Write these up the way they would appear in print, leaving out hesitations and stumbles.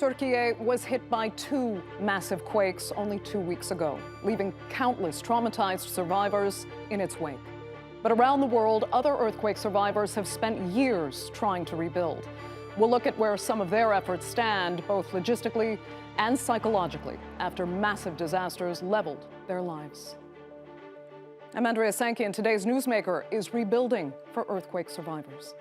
Türkiye was hit by two massive quakes only 2 weeks ago, leaving countless traumatized survivors in its wake. But around the world, other earthquake survivors have spent years trying to rebuild. We'll look at where some of their efforts stand, both logistically and psychologically, after massive disasters leveled their lives. I'm Andrea Sankey, and today's Newsmaker is rebuilding for earthquake survivors.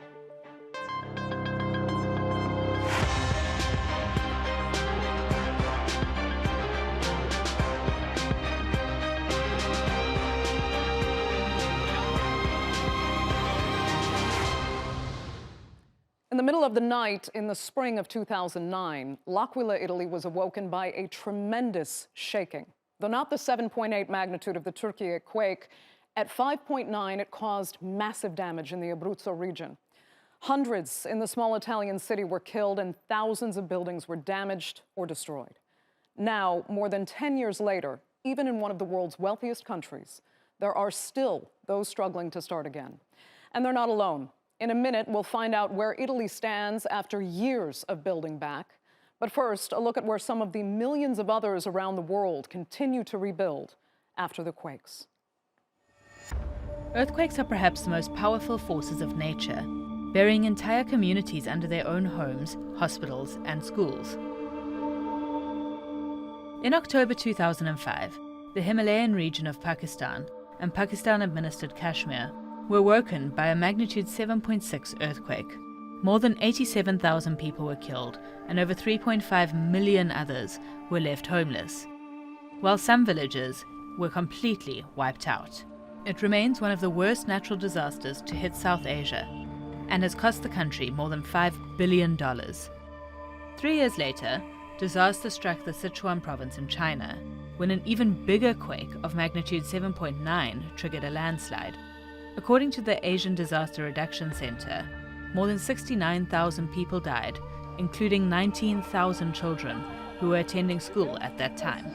In the middle of the night in the spring of 2009, L'Aquila, Italy was awoken by a tremendous shaking. Though not the 7.8 magnitude of the Türkiye quake, at 5.9 it caused massive damage in the Abruzzo region. Hundreds in the small Italian city were killed and thousands of buildings were damaged or destroyed. Now, more than 10 years later, even in one of the world's wealthiest countries, there are still those struggling to start again. And they're not alone. In a minute, we'll find out where Italy stands after years of building back. But first, a look at where some of the millions of others around the world continue to rebuild after the quakes. Earthquakes are perhaps the most powerful forces of nature, burying entire communities under their own homes, hospitals, and schools. In October 2005, the Himalayan region of Pakistan and Pakistan-administered Kashmir were woken by a magnitude 7.6 earthquake. More than 87,000 people were killed, and over 3.5 million others were left homeless, while some villages were completely wiped out. It remains one of the worst natural disasters to hit South Asia, and has cost the country more than $5 billion. 3 years later, disaster struck the Sichuan province in China, when an even bigger quake of magnitude 7.9 triggered a landslide. According to the Asian Disaster Reduction Center, more than 69,000 people died, including 19,000 children who were attending school at that time.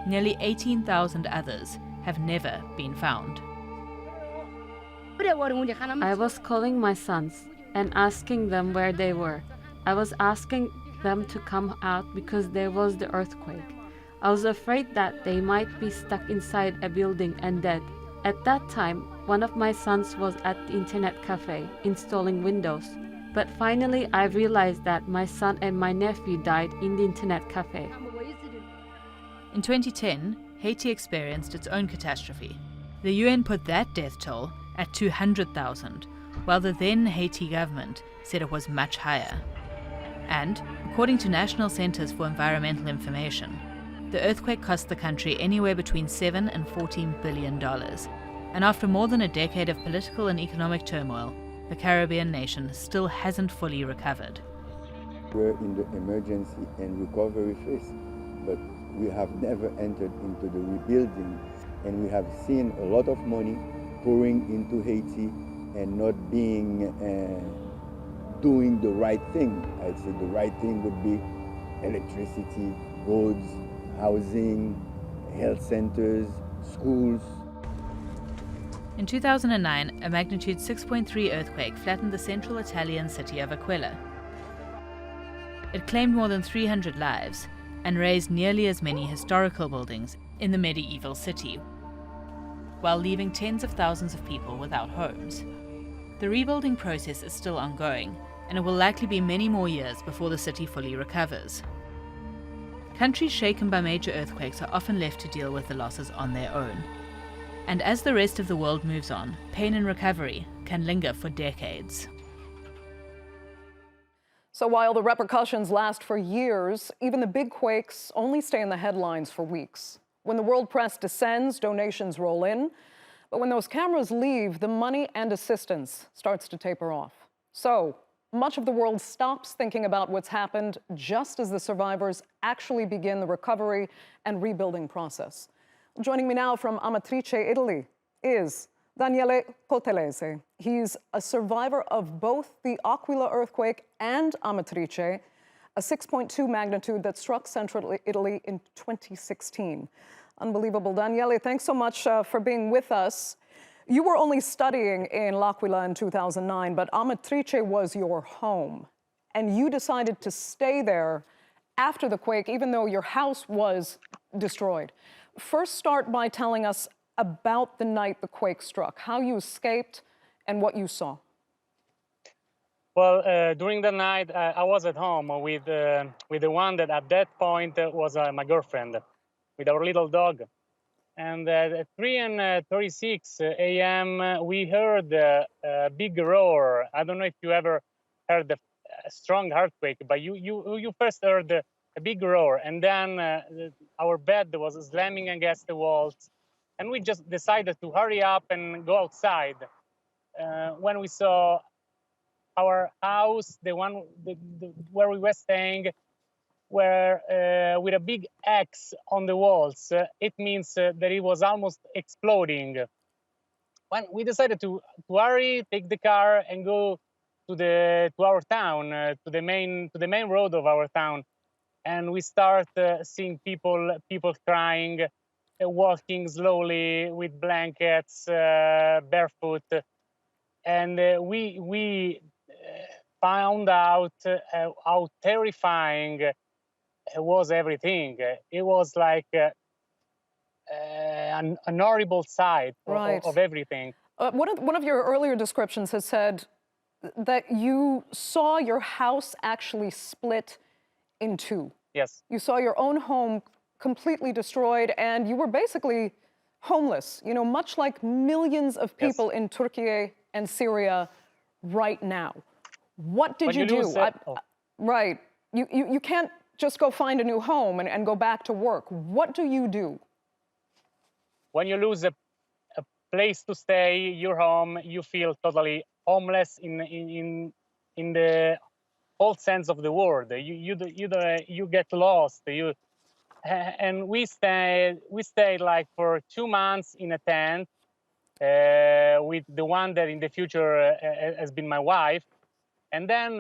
Nearly 18,000 others have never been found. I was calling my sons and asking them where they were. I was asking them to come out because there was the earthquake. I was afraid that they might be stuck inside a building and dead. At that time, one of my sons was at the internet cafe installing Windows. But finally, I realized that my son and my nephew died in the internet cafe. In 2010, Haiti experienced its own catastrophe. The UN put that death toll at 200,000, while the then Haiti government said it was much higher. And, according to National Centers for Environmental Information, the earthquake cost the country anywhere between $7 and $14 billion. And after more than a decade of political and economic turmoil, the Caribbean nation still hasn't fully recovered. We're in the emergency and recovery phase, but we have never entered into the rebuilding, and we have seen a lot of money pouring into Haiti and not being doing the right thing. I'd say the right thing would be electricity, roads, housing, health centers, schools. In 2009, a magnitude 6.3 earthquake flattened the central Italian city of L'Aquila. It claimed more than 300 lives and razed nearly as many historical buildings in the medieval city, while leaving tens of thousands of people without homes. The rebuilding process is still ongoing, and it will likely be many more years before the city fully recovers. Countries shaken by major earthquakes are often left to deal with the losses on their own. And as the rest of the world moves on, pain and recovery can linger for decades. So while the repercussions last for years, even the big quakes only stay in the headlines for weeks. When the world press descends, donations roll in. But when those cameras leave, the money and assistance starts to taper off. So much of the world stops thinking about what's happened just as the survivors actually begin the recovery and rebuilding process. Joining me now from Amatrice, Italy, is Daniele Coltellese. He's a survivor of both the L'Aquila earthquake and Amatrice, a 6.2 magnitude that struck central Italy in 2016. Unbelievable. Daniele, thanks so much for being with us. You were only studying in L'Aquila in 2009, but Amatrice was your home. And you decided to stay there after the quake, even though your house was destroyed. First, start by telling us about the night the quake struck, how you escaped and what you saw. Well, during the night, I was at home with the one that at that point was my girlfriend, with our little dog. And at 3:36 a.m., we heard a big roar. I don't know if you ever heard a strong earthquake, but you first heard a big roar, and then our bed was slamming against the walls, and we just decided to hurry up and go outside. When we saw our house, the one where we were staying, where with a big X on the walls, it means that it was almost exploding. When we decided to hurry, take the car, and go to our town, to the main road of our town, and we start seeing people crying, walking slowly with blankets, barefoot, and we found out how terrifying was everything. It was like an horrible sight of everything. One of your earlier descriptions has said that you saw your house actually split in two. Yes. You saw your own home completely destroyed, and you were basically homeless, you know, much like millions of people in Türkiye and Syria right now. What did you do? Right. You can't just go find a new home and go back to work. What do you do? When you lose a place to stay, your home, you feel totally homeless in the whole sense of the word. You get lost. And we stayed like for 2 months in a tent with the one that in the future has been my wife. And then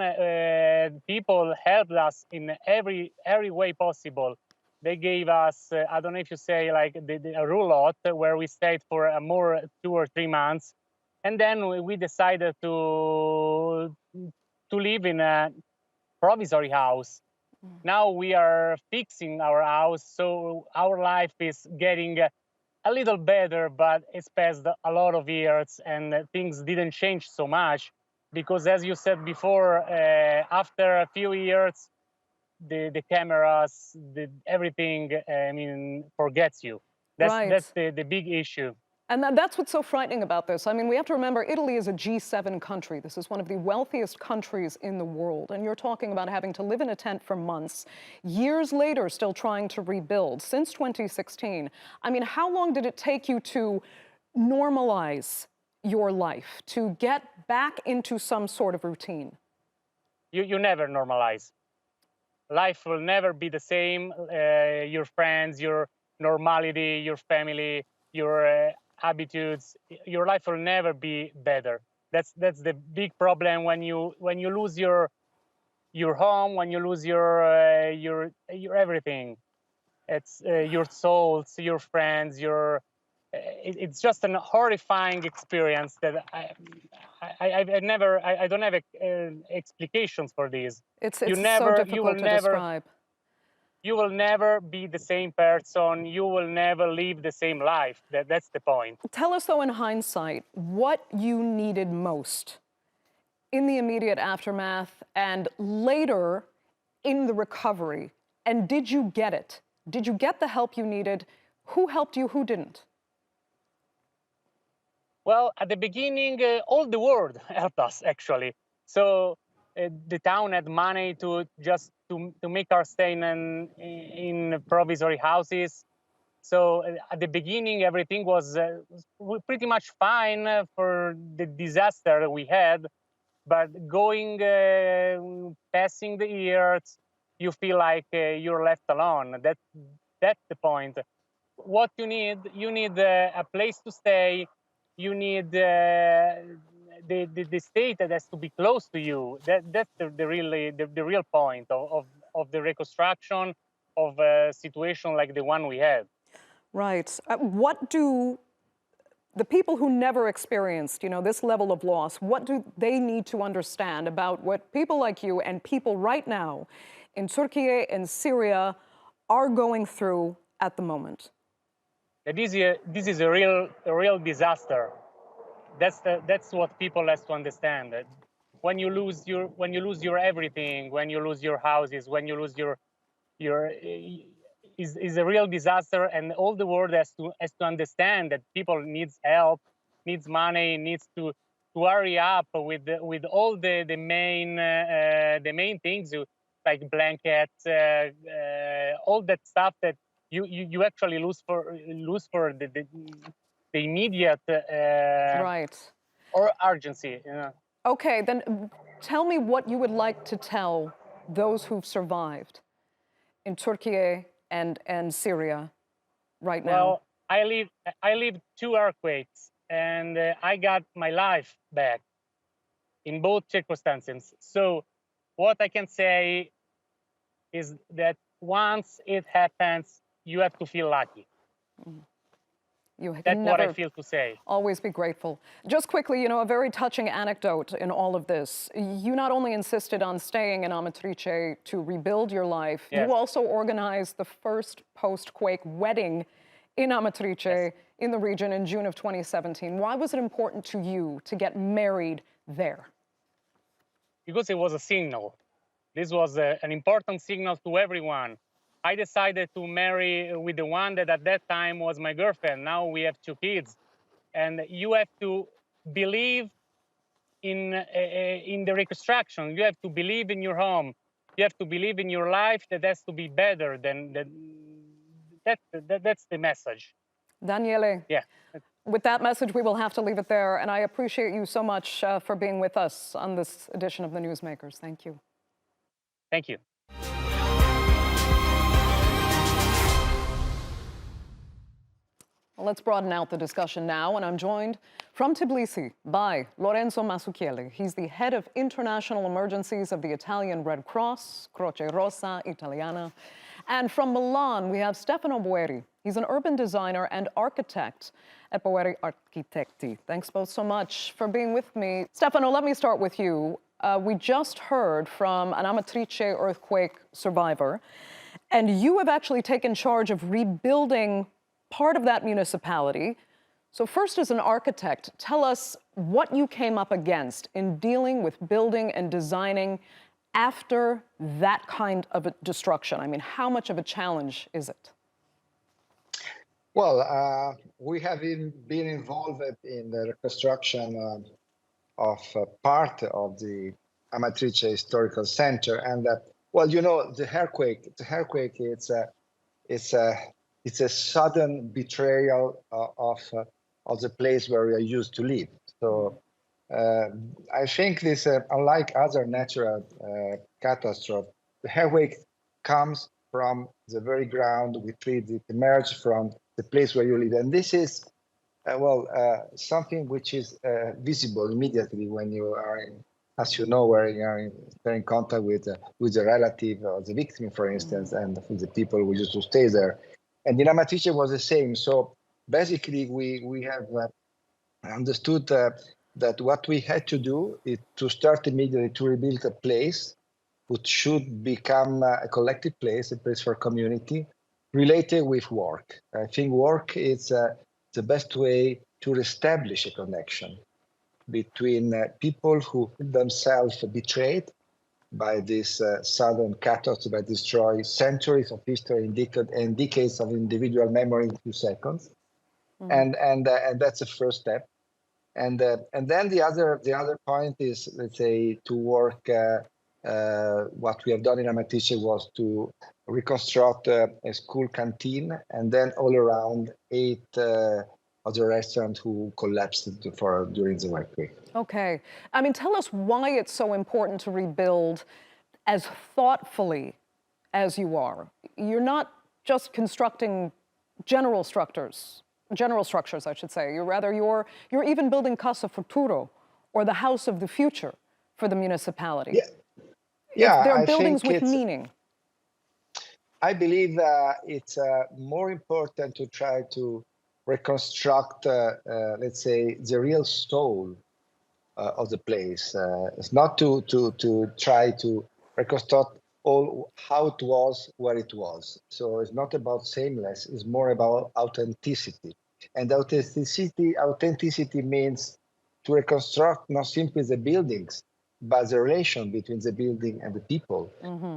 people helped us in every way possible. They gave us, I don't know if you say, like a roulotte where we stayed for a more 2 or 3 months. And then we decided to live in a provisory house. Now we are fixing our house, so our life is getting a little better, but it's passed a lot of years and things didn't change so much. Because as you said before, after a few years, the cameras, everything, forgets you. That's the big issue. And that's what's so frightening about this. I mean, we have to remember Italy is a G7 country. This is one of the wealthiest countries in the world. And you're talking about having to live in a tent for months, years later still trying to rebuild, since 2016. I mean, how long did it take you to normalize your life, to get back into some sort of routine? You never normalize. Life will never be the same. Your friends, your normality, your family, your habitudes, your life will never be better. That's the big problem when you lose your home, when you lose your everything. It's your souls, your friends, it's just an horrifying experience that I don't have explications for this. It's so difficult to describe. You will never be the same person. You will never live the same life. That's the point. Tell us, though, in hindsight, what you needed most in the immediate aftermath and later in the recovery. And did you get it? Did you get the help you needed? Who helped you? Who didn't? Well, at the beginning, all the world helped us, actually. So the town had money to make our stay in provisory houses. So at the beginning, everything was pretty much fine for the disaster that we had. But passing the years, you feel like you're left alone. That's the point. What you need a place to stay. You need the state that has to be close to you. That's the real point of the reconstruction of a situation like the one we had. Right. What do the people who never experienced, this level of loss, what do they need to understand about what people like you and people right now in Türkiye and Syria are going through at the moment? This is a real disaster. That's what people have to understand. When you lose your everything, when you lose your houses, when you lose your is a real disaster, and all the world has to understand that people needs help, needs money, needs to hurry up with all the main things like blankets, all that stuff that you actually lose for the immediate Right. or urgency. You know. Okay, then tell me what you would like to tell those who've survived in Türkiye and Syria right now. Well, I lived 2 earthquakes, and I got my life back in both circumstances. So what I can say is that once it happens, you have to feel lucky. You That's can what I never feel to say. always be grateful. Just quickly, you know, a very touching anecdote in all of this. You not only insisted on staying in Amatrice to rebuild your life, Yes. you also organized the first post-quake wedding in Amatrice, Yes. in the region, in June of 2017. Why was it important to you to get married there? Because it was a signal. This was an important signal to everyone. I decided to marry with the one that at that time was my girlfriend. Now we have 2 kids. And you have to believe in the reconstruction. You have to believe in your home. You have to believe in your life that has to be better than that's the message. Daniele, Yeah. with that message, we will have to leave it there. And I appreciate you so much for being with us on this edition of the Newsmakers. Thank you. Thank you. Well, let's broaden out the discussion now, and I'm joined from Tbilisi by Lorenzo Massucchielli. He's the head of international emergencies of the Italian Red Cross, Croce Rossa Italiana. And from Milan, we have Stefano Boeri. He's an urban designer and architect at Boeri Architetti. Thanks both so much for being with me. Stefano, let me start with you. We just heard from an Amatrice earthquake survivor, and you have actually taken charge of rebuilding part of that municipality. So first, as an architect, tell us what you came up against in dealing with building and designing after that kind of a destruction. I mean, how much of a challenge is it? Well, we have been involved in the reconstruction of part of the Amatrice Historical Center, and well, you know, the earthquake. It's a sudden betrayal of the place where we are used to live. So I think this, unlike other natural catastrophe, the earthquake comes from the very ground we treat it emerged from the place where you live, and this is something which is visible immediately when you are in, as you know, where you are in contact with the relative of the victim, for instance, and with the people who used to stay there. And in Amatrice was the same. So basically, we have understood that what we had to do is to start immediately to rebuild a place which should become a collective place, a place for community, related with work. I think work is the best way to establish a connection between people who themselves betrayed by this sudden catastrophe that destroy centuries of history and decades of individual memory in a few seconds, and that's the first step. And then the other point is, let's say, to work. What we have done in Amatrice was to reconstruct a school canteen, and then all around 8 other restaurants who collapsed during the earthquake. Okay. I mean, tell us why it's so important to rebuild as thoughtfully as you are. You're not just constructing general structures, I should say. You're even building Casa Futuro, or the house of the future for the municipality. Yeah, they're buildings with meaning. I believe it's more important to try to reconstruct, let's say, the real soul of the place. It's not to try to reconstruct all how it was where it was. So it's not about sameness, it's more about authenticity. And authenticity means to reconstruct not simply the buildings, but the relation between the building and the people.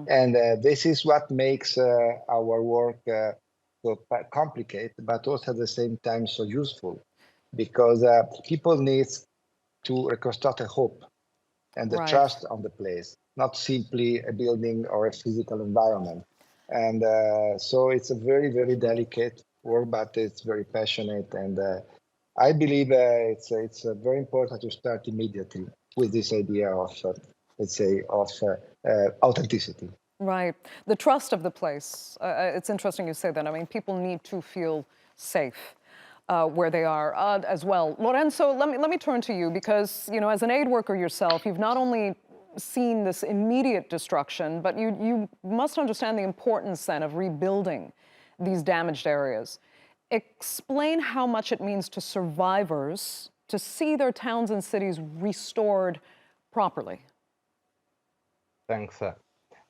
And this is what makes our work so complicated, but also at the same time so useful, because people need to reconstruct a hope and the trust on the place, not simply a building or a physical environment. And so it's a very, very delicate work, but it's very passionate. And I believe it's very important to start immediately with this idea of, let's say, of authenticity. Right. The trust of the place. It's interesting you say that. I mean, people need to feel safe where they are as well. Lorenzo, let me turn to you because, you know, as an aid worker yourself, you've not only seen this immediate destruction, but you must understand the importance then of rebuilding these damaged areas. Explain how much it means to survivors to see their towns and cities restored properly. Thanks.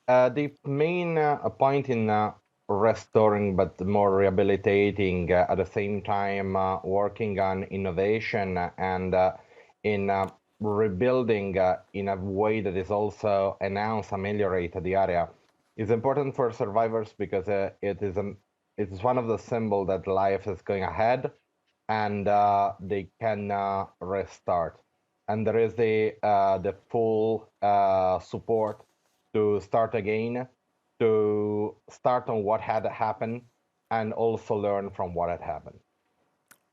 The main point in restoring, but more rehabilitating at the same time, working on innovation and in rebuilding in a way that is also enhance, ameliorate the area is important for survivors because it's one of the symbols that life is going ahead and they can restart. And there is the full support to start again, to start on what had happened, and also learn from what had happened.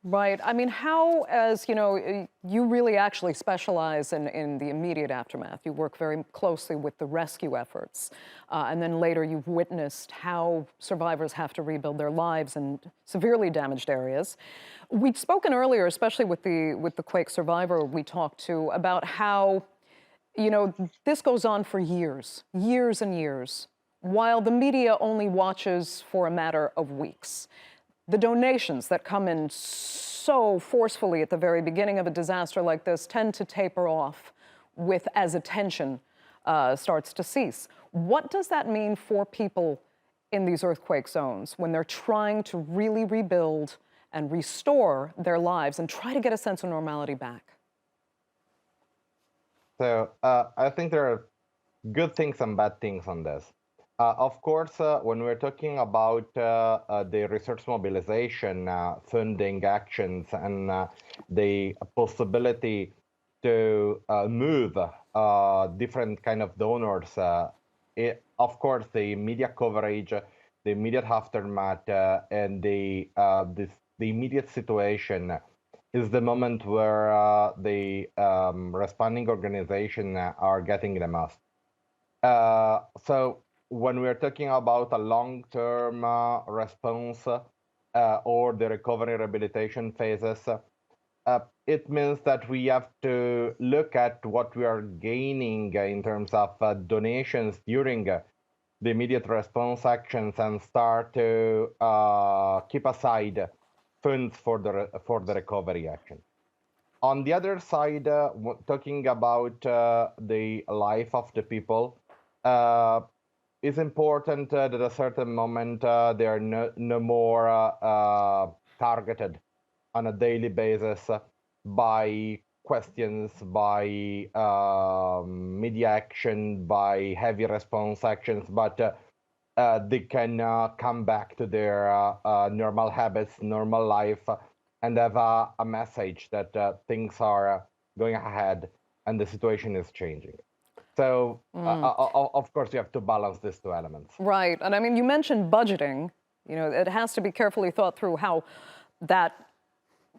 Right. I mean, how, as you know, you really actually specialize in the immediate aftermath. You work very closely with the rescue efforts. And then later you've witnessed how survivors have to rebuild their lives in severely damaged areas. We'd spoken earlier, especially with the quake survivor we talked to, about how, you know, this goes on for years, years and years, while the media only watches for a matter of weeks. The donations that come in so forcefully at the very beginning of a disaster like this tend to taper off as attention starts to cease. What does that mean for people in these earthquake zones when they're trying to really rebuild and restore their lives and try to get a sense of normality back? So I think there are good things and bad things on this. Of course, when we're talking about the research mobilization, funding actions, and the possibility to move different kind of donors, of course, the media coverage, the immediate aftermath, and the immediate situation is the moment where the responding organizations are getting the most. So when we're talking about a long-term response or the recovery rehabilitation phases, it means that we have to look at what we are gaining in terms of donations during the immediate response actions and start to keep aside funds for the recovery action. On the other side, talking about the life of the people, it's important that at a certain moment they are no more targeted on a daily basis by questions, by media action, by heavy response actions, but they can come back to their normal habits, normal life, and have a message that things are going ahead and the situation is changing. So, of course, you have to balance these two elements. Right. And I mean, you mentioned budgeting. You know, it has to be carefully thought through how that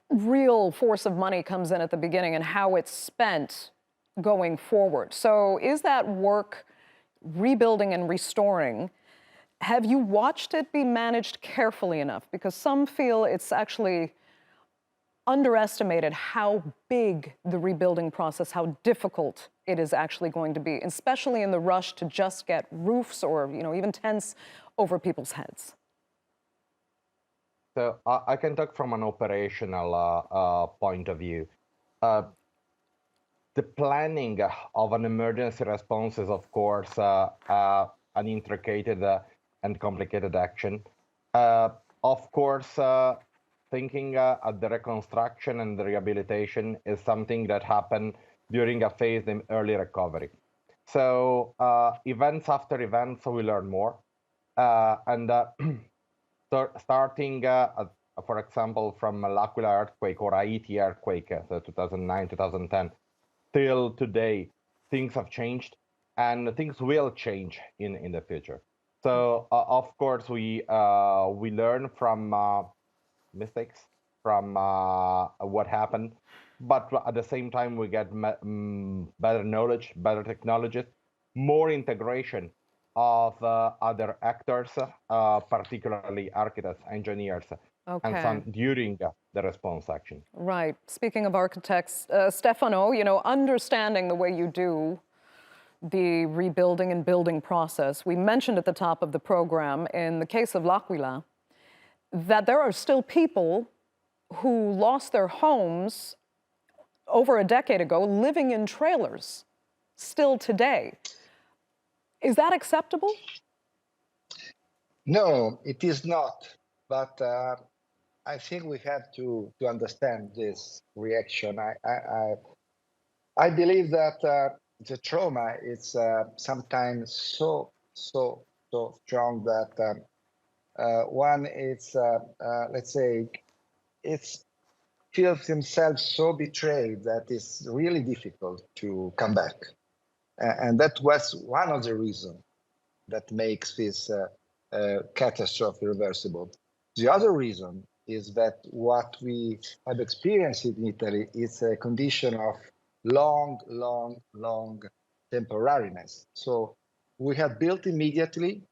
real force of money comes in at the beginning and how it's spent going forward. So is that work, rebuilding and restoring, have you watched it be managed carefully enough? Because some feel it's actually underestimated how big the rebuilding process, how difficult it is actually going to be, especially in the rush to just get roofs or, you know, even tents over people's heads. So I can talk from an operational point of view. The planning of an emergency response is, of course, an intricate and complicated action. Of course, thinking at the reconstruction and the rehabilitation is something that happened during a phase in early recovery. So events after events, we learn more. Starting, for example, from L'Aquila earthquake or Haiti earthquake, so 2009, 2010, till today, things have changed, and things will change in the future. So, of course, we learn from mistakes, from what happened, but at the same time, we get better knowledge, better technologies, more integration of other actors, particularly architects, engineers, and so on during the response action. Right. Speaking of architects, Stefano, you know, understanding the way you do the rebuilding and building process, we mentioned at the top of the program, in the case of L'Aquila, that there are still people who lost their homes over a decade ago living in trailers still today. Is that acceptable? No, it is not. But I think we have to understand this reaction. I believe that the trauma is sometimes so strong that one is, let's say, it feels himself so betrayed that it's really difficult to come back. And that was one of the reasons that makes this catastrophe reversible. The other reason is that what we have experienced in Italy is a condition of long temporariness. So we have built immediately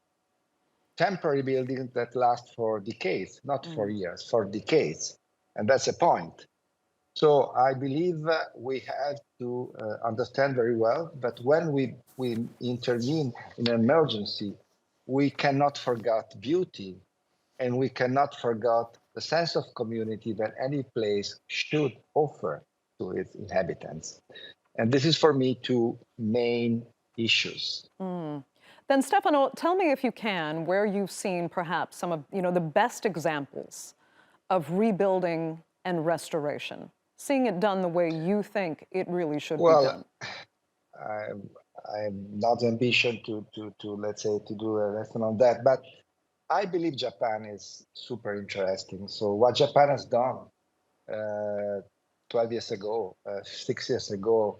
temporary buildings that last for decades, not for years, for decades. And that's the point. So I believe we have to understand very well that when we intervene in an emergency, we cannot forget beauty, and we cannot forget the sense of community that any place should offer to its inhabitants. And this is for me two main issues. Then Stefano, tell me if you can, where you've seen perhaps some of the best examples of rebuilding and restoration, seeing it done the way you think it really should be done. I'm not ambitious to let's say to do a lesson on that, but I believe Japan is super interesting. So what Japan has done 12 years ago, 6 years ago,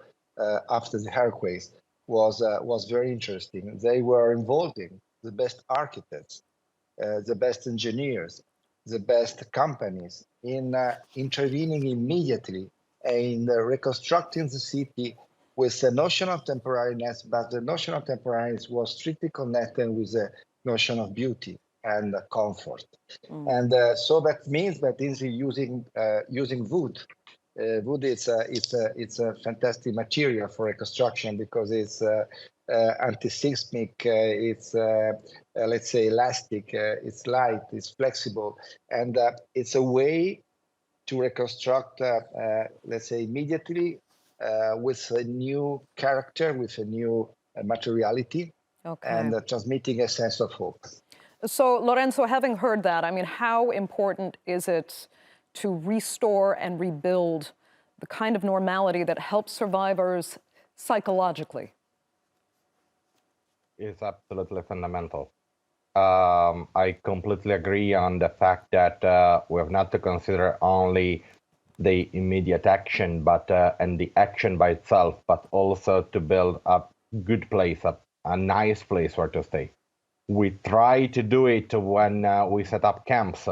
after the earthquakes, was very interesting. They were involving the best architects, the best engineers, the best companies in intervening immediately in reconstructing the city with the notion of temporariness, but the notion of temporariness was strictly connected with the notion of beauty and comfort. And so that means that is using wood. Wood is it's a fantastic material for reconstruction because it's anti-seismic, it's let's say elastic, it's light, it's flexible, and it's a way to reconstruct, let's say immediately, with a new character, with a new materiality, and transmitting a sense of hope. So, Lorenzo, having heard that, I mean, how important is it to restore and rebuild the kind of normality that helps survivors psychologically? It's absolutely fundamental. I completely agree on the fact that we have not to consider only the immediate action, but and the action by itself, but also to build a good place, a nice place where to stay. We try to do it when we set up camps,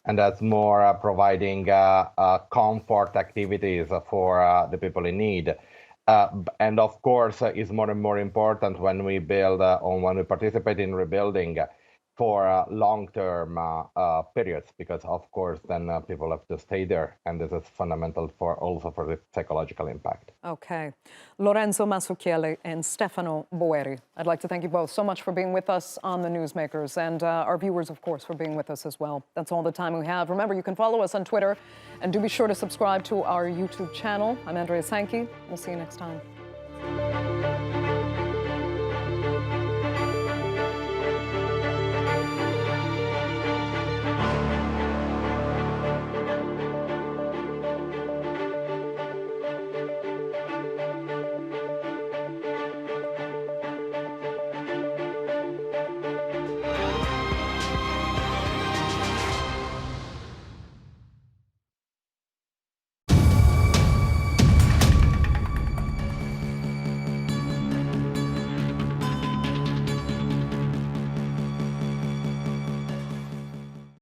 and that's more providing comfort activities for the people in need. And of course, it's more and more important when we build or when we participate in rebuilding for long-term periods, because of course then people have to stay there, and this is fundamental for also for the psychological impact. Okay. Lorenzo Massucchielli and Stefano Boeri, I'd like to thank you both so much for being with us on The Newsmakers, and our viewers, of course, for being with us as well. That's all the time we have. Remember, you can follow us on Twitter, and do be sure to subscribe to our YouTube channel. I'm Andrea Sankey. We'll see you next time.